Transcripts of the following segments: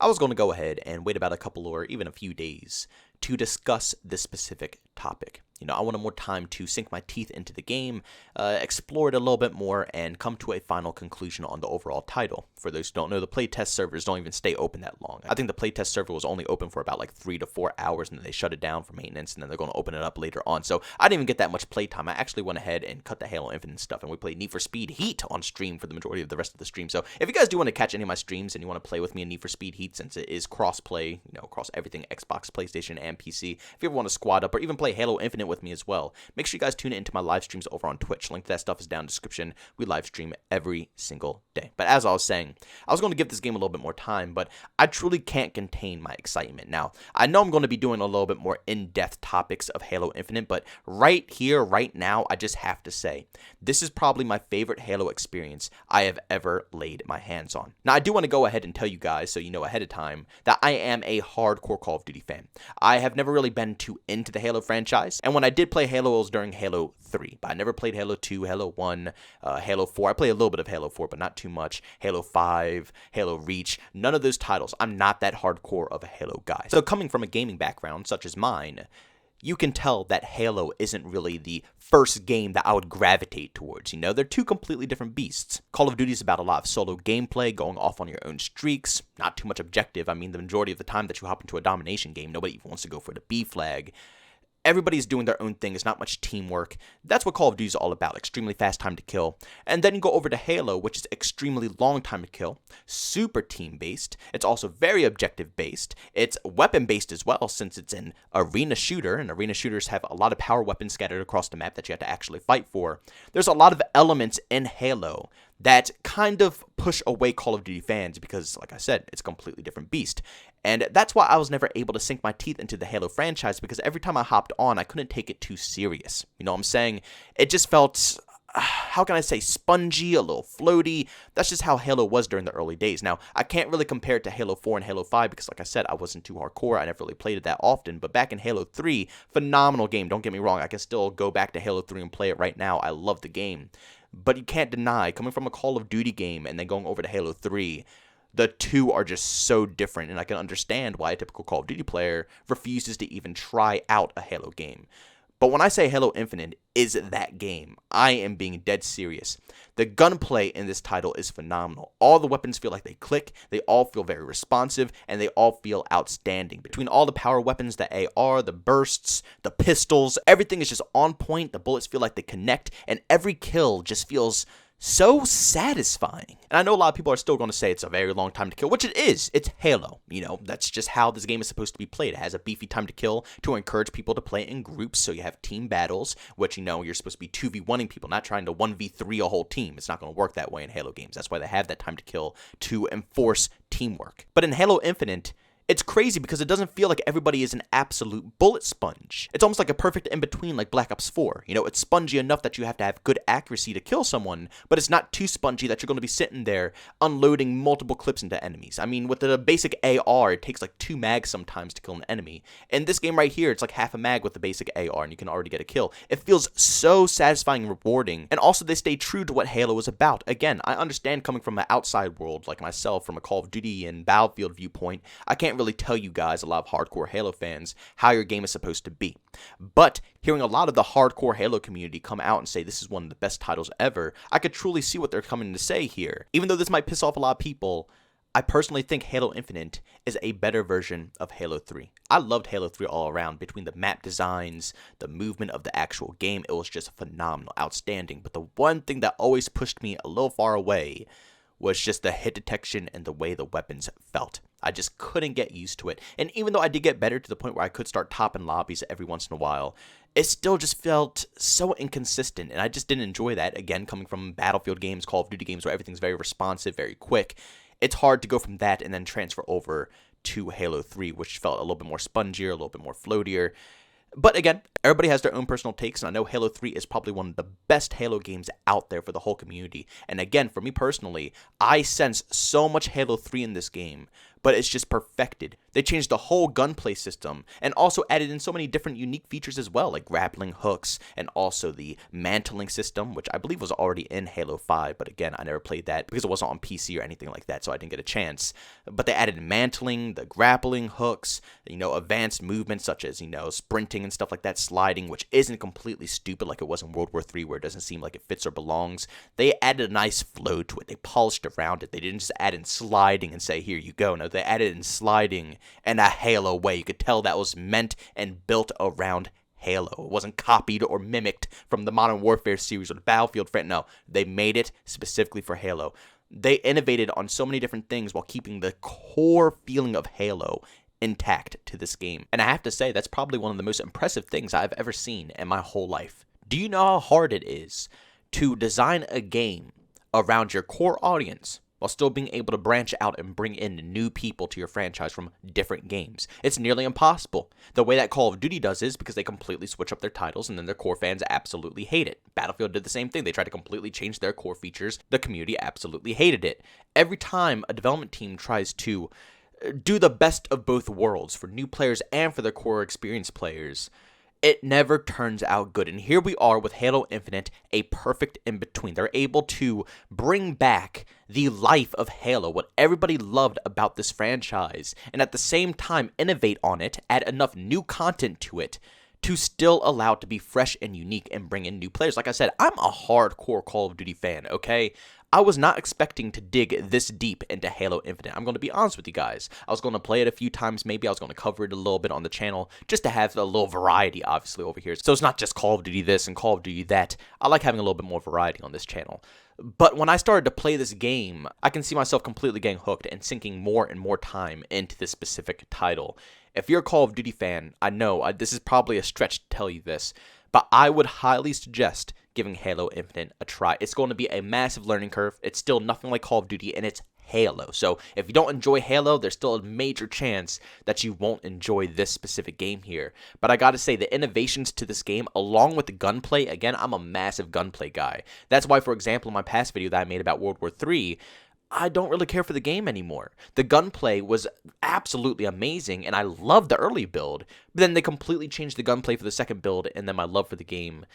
I was going to go ahead and wait about a couple or even a few days to discuss this specific topic. I wanted more time to sink my teeth into the game, explore it a little bit more, and come to a final conclusion on the overall title. For those who don't know, the playtest servers don't even stay open that long. I think the playtest server was only open for about like 3 to 4 hours, and then they shut it down for maintenance, and then they're going to open it up later on. So I didn't even get that much playtime. I actually went ahead and cut the Halo Infinite stuff, and we played Need for Speed Heat on stream for the majority of the rest of the stream. So if you guys do want to catch any of my streams and you want to play with me in Need for Speed Heat, since it is cross-play, across everything, Xbox, PlayStation, and PC, if you ever want to squad up or even play Halo Infinite with me as well, make sure you guys tune into my live streams over on Twitch. Link to that stuff is down in the description. We live stream every single day. But as I was saying, I was going to give this game a little bit more time, but I truly can't contain my excitement. Now, I know I'm going to be doing a little bit more in-depth topics of Halo Infinite, but right here, right now, I just have to say, this is probably my favorite Halo experience I have ever laid my hands on. Now, I do want to go ahead and tell you guys, so you know ahead of time, that I am a hardcore Call of Duty fan. I have never really been too into the Halo franchise, and when I did play Halo, it was during Halo 3, but I never played Halo 2, Halo 1, Halo 4. I played a little bit of Halo 4, but not too much. Halo 5, Halo Reach, none of those titles. I'm not that hardcore of a Halo guy. So coming from a gaming background such as mine, you can tell that Halo isn't really the first game that I would gravitate towards. They're two completely different beasts. Call of Duty is about a lot of solo gameplay, going off on your own streaks, not too much objective. I mean, the majority of the time that you hop into a domination game, nobody even wants to go for the B flag. Everybody's doing their own thing. There's not much teamwork. That's what Call of Duty is all about. Extremely fast time to kill. And then you go over to Halo, which is extremely long time to kill. Super team-based. It's also very objective-based. It's weapon-based as well, since it's an arena shooter. And arena shooters have a lot of power weapons scattered across the map that you have to actually fight for. There's a lot of elements in Halo that kind of push away Call of Duty fans because, like I said, it's a completely different beast. And that's why I was never able to sink my teeth into the Halo franchise, because every time I hopped on, I couldn't take it too serious. You know what I'm saying? It just felt, how can I say, spongy, a little floaty. That's just how Halo was during the early days. Now, I can't really compare it to Halo 4 and Halo 5 because, like I said, I wasn't too hardcore. I never really played it that often. But back in Halo 3, phenomenal game. Don't get me wrong. I can still go back to Halo 3 and play it right now. I love the game. But you can't deny, coming from a Call of Duty game and then going over to Halo 3, the two are just so different, and I can understand why a typical Call of Duty player refuses to even try out a Halo game. But when I say Halo Infinite is that game, I am being dead serious. The gunplay in this title is phenomenal. All the weapons feel like they click, they all feel very responsive, and they all feel outstanding. Between all the power weapons, the AR, the bursts, the pistols, everything is just on point. The bullets feel like they connect, and every kill just feels so satisfying. And I know a lot of people are still going to say it's a very long time to kill, which it is. It's Halo. That's just how this game is supposed to be played. It has a beefy time to kill to encourage people to play in groups, so you have team battles, which, you're supposed to be 2v1ing people, not trying to 1v3 a whole team. It's not going to work that way in Halo games. That's why they have that time to kill, to enforce teamwork. But in Halo Infinite, it's crazy because it doesn't feel like everybody is an absolute bullet sponge. It's almost like a perfect in-between like Black Ops 4. It's spongy enough that you have to have good accuracy to kill someone, but it's not too spongy that you're going to be sitting there unloading multiple clips into enemies. I mean, with the basic AR, it takes like 2 mags sometimes to kill an enemy. In this game right here, it's like half a mag with the basic AR, and you can already get a kill. It feels so satisfying and rewarding, and also they stay true to what Halo is about. Again, I understand coming from an outside world like myself, from a Call of Duty and Battlefield viewpoint, I can't really tell you guys, a lot of hardcore Halo fans, how your game is supposed to be. But hearing a lot of the hardcore Halo community come out and say this is one of the best titles ever, I could truly see what they're coming to say here. Even though this might piss off a lot of people, I personally think Halo Infinite is a better version of Halo 3. I loved Halo 3 all around. Between the map designs, the movement of the actual game, it was just phenomenal, outstanding. But the one thing that always pushed me a little far away was just the hit detection and the way the weapons felt. I just couldn't get used to it. And even though I did get better to the point where I could start topping lobbies every once in a while, it still just felt so inconsistent, and I just didn't enjoy that. Again, coming from Battlefield games, Call of Duty games, where everything's very responsive, very quick, it's hard to go from that and then transfer over to Halo 3, which felt a little bit more spongier, a little bit more floatier. But again, everybody has their own personal takes, and I know Halo 3 is probably one of the best Halo games out there for the whole community. And again, for me personally, I sense so much Halo 3 in this game, but it's just perfected. They changed the whole gunplay system and also added in so many different unique features as well, like grappling hooks and also the mantling system, which I believe was already in Halo 5, but again, I never played that because it wasn't on PC or anything like that, so I didn't get a chance. But they added mantling, the grappling hooks, advanced movements such as, sprinting and stuff like that, sliding, which isn't completely stupid like it was in World War III where it doesn't seem like it fits or belongs. They added a nice flow to it. They polished around it. They didn't just add in sliding and say, here you go. No, they added in sliding in a Halo way. You could tell that was meant and built around Halo. It wasn't copied or mimicked from the Modern Warfare series or the Battlefield franchise. No, they made it specifically for Halo. They innovated on so many different things while keeping the core feeling of Halo intact to this game. And I have to say, that's probably one of the most impressive things I've ever seen in my whole life. Do you know how hard it is to design a game around your core audience while still being able to branch out and bring in new people to your franchise from different games? It's nearly impossible. The way that Call of Duty does is because they completely switch up their titles and then their core fans absolutely hate it. Battlefield did the same thing. They tried to completely change their core features. The community absolutely hated it. Every time a development team tries to do the best of both worlds for new players and for their core experienced players, it never turns out good. And here we are with Halo Infinite, a perfect in-between. They're able to bring back the life of Halo, what everybody loved about this franchise, and at the same time innovate on it, add enough new content to it to still allow it to be fresh and unique and bring in new players. Like I said, I'm a hardcore Call of Duty fan, okay? I was not expecting to dig this deep into Halo Infinite. I'm going to be honest with you guys. I was going to play it a few times, maybe I was going to cover it a little bit on the channel, just to have a little variety, obviously, over here. So it's not just Call of Duty this and Call of Duty that. I like having a little bit more variety on this channel. But when I started to play this game, I can see myself completely getting hooked and sinking more and more time into this specific title. If you're a Call of Duty fan, I know this is probably a stretch to tell you this, but I would highly suggest giving Halo Infinite a try. It's going to be a massive learning curve. It's still nothing like Call of Duty, and it's Halo. So if you don't enjoy Halo, there's still a major chance that you won't enjoy this specific game here. But I gotta say, the innovations to this game, along with the gunplay, again, I'm a massive gunplay guy. That's why, for example, in my past video that I made about World War III, I don't really care for the game anymore. The gunplay was absolutely amazing, and I loved the early build, but then they completely changed the gunplay for the second build, and then my love for the game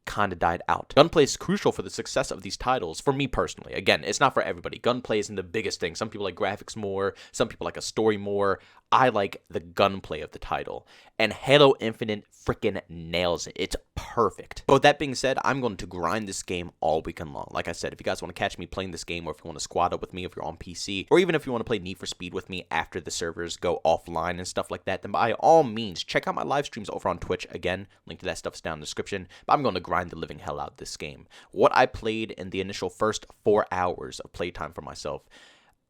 kind of died out. Gunplay is crucial for the success of these titles, for me personally. Again, it's not for everybody. Gunplay isn't the biggest thing. Some people like graphics more, some people like a story more. I like the gunplay of the title, and Halo Infinite freaking nails it. It's perfect. But with that being said, I'm going to grind this game all weekend long. Like I said, if you guys want to catch me playing this game, or if you want to squad up with me if you're on PC, or even if you want to play Need for Speed with me after the servers go offline and stuff like that, then by all means, check out my live streams over on Twitch. Again, link to that stuff is down in the description. But I'm going to grind the living hell out of this game. What I played in the initial first 4 hours of playtime for myself,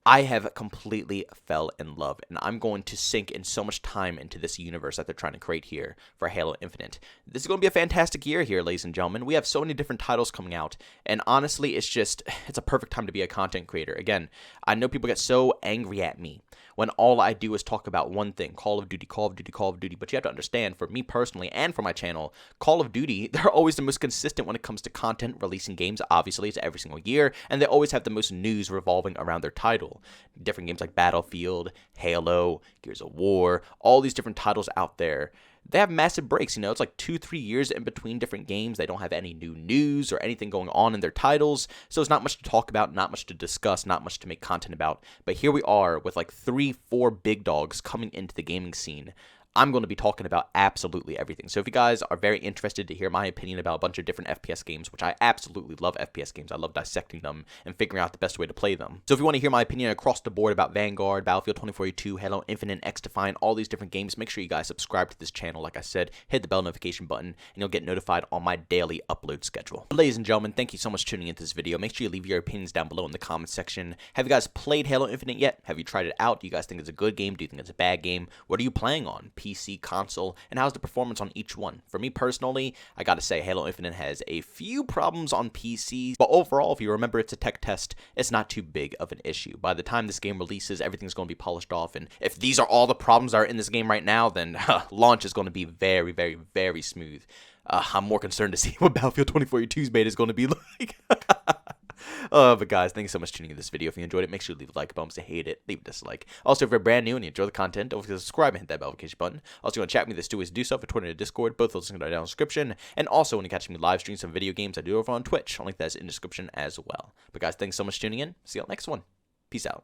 I have completely fell in love, and I'm going to sink in so much time into this universe that they're trying to create here for Halo Infinite. This is going to be a fantastic year here, ladies and gentlemen. We have so many different titles coming out, and honestly, it's a perfect time to be a content creator. Again, I know people get so angry at me when all I do is talk about one thing, Call of Duty, Call of Duty, Call of Duty. But you have to understand, for me personally and for my channel, Call of Duty, they're always the most consistent when it comes to content, releasing games. Obviously, it's every single year, and they always have the most news revolving around their title. Different games like Battlefield, Halo, Gears of War, all these different titles out there, they have massive breaks. It's like 2-3 years in between different games. They don't have any new news or anything going on in their titles, so it's not much to talk about, not much to discuss, not much to make content about. But here we are with like 3-4 big dogs coming into the gaming scene. I'm going to be talking about absolutely everything. So if you guys are very interested to hear my opinion about a bunch of different FPS games, which I absolutely love FPS games. I love dissecting them and figuring out the best way to play them. So if you want to hear my opinion across the board about Vanguard, Battlefield 2042, Halo Infinite, X-Defiant, all these different games, make sure you guys subscribe to this channel. Like I said, hit the bell notification button, and you'll get notified on my daily upload schedule. But ladies and gentlemen, thank you so much for tuning into this video. Make sure you leave your opinions down below in the comment section. Have you guys played Halo Infinite yet? Have you tried it out? Do you guys think it's a good game? Do you think it's a bad game? What are you playing on? PC, console? And how's the performance on each one? For me personally, I gotta say Halo Infinite has a few problems on PC, but overall, if you remember it's a tech test, it's not too big of an issue. By the time this game releases, everything's going to be polished off, and if these are all the problems that are in this game right now, then launch is going to be very, very, very smooth. I'm more concerned to see what Battlefield 2042's beta is going to be like. But guys, thank you so much for tuning in this video. If you enjoyed it, make sure to leave a like button. If you hate it, leave a dislike. Also, if you're brand new and you enjoy the content, don't forget to subscribe and hit that notification button. Also, you want to chat with me, there's two ways to do so, for Twitter and Discord. Both those links are down in the description. And also, when you catch me live stream some video games I do over on Twitch, I'll link that in the description as well. But guys, thanks so much for tuning in. See you on the next one. Peace out.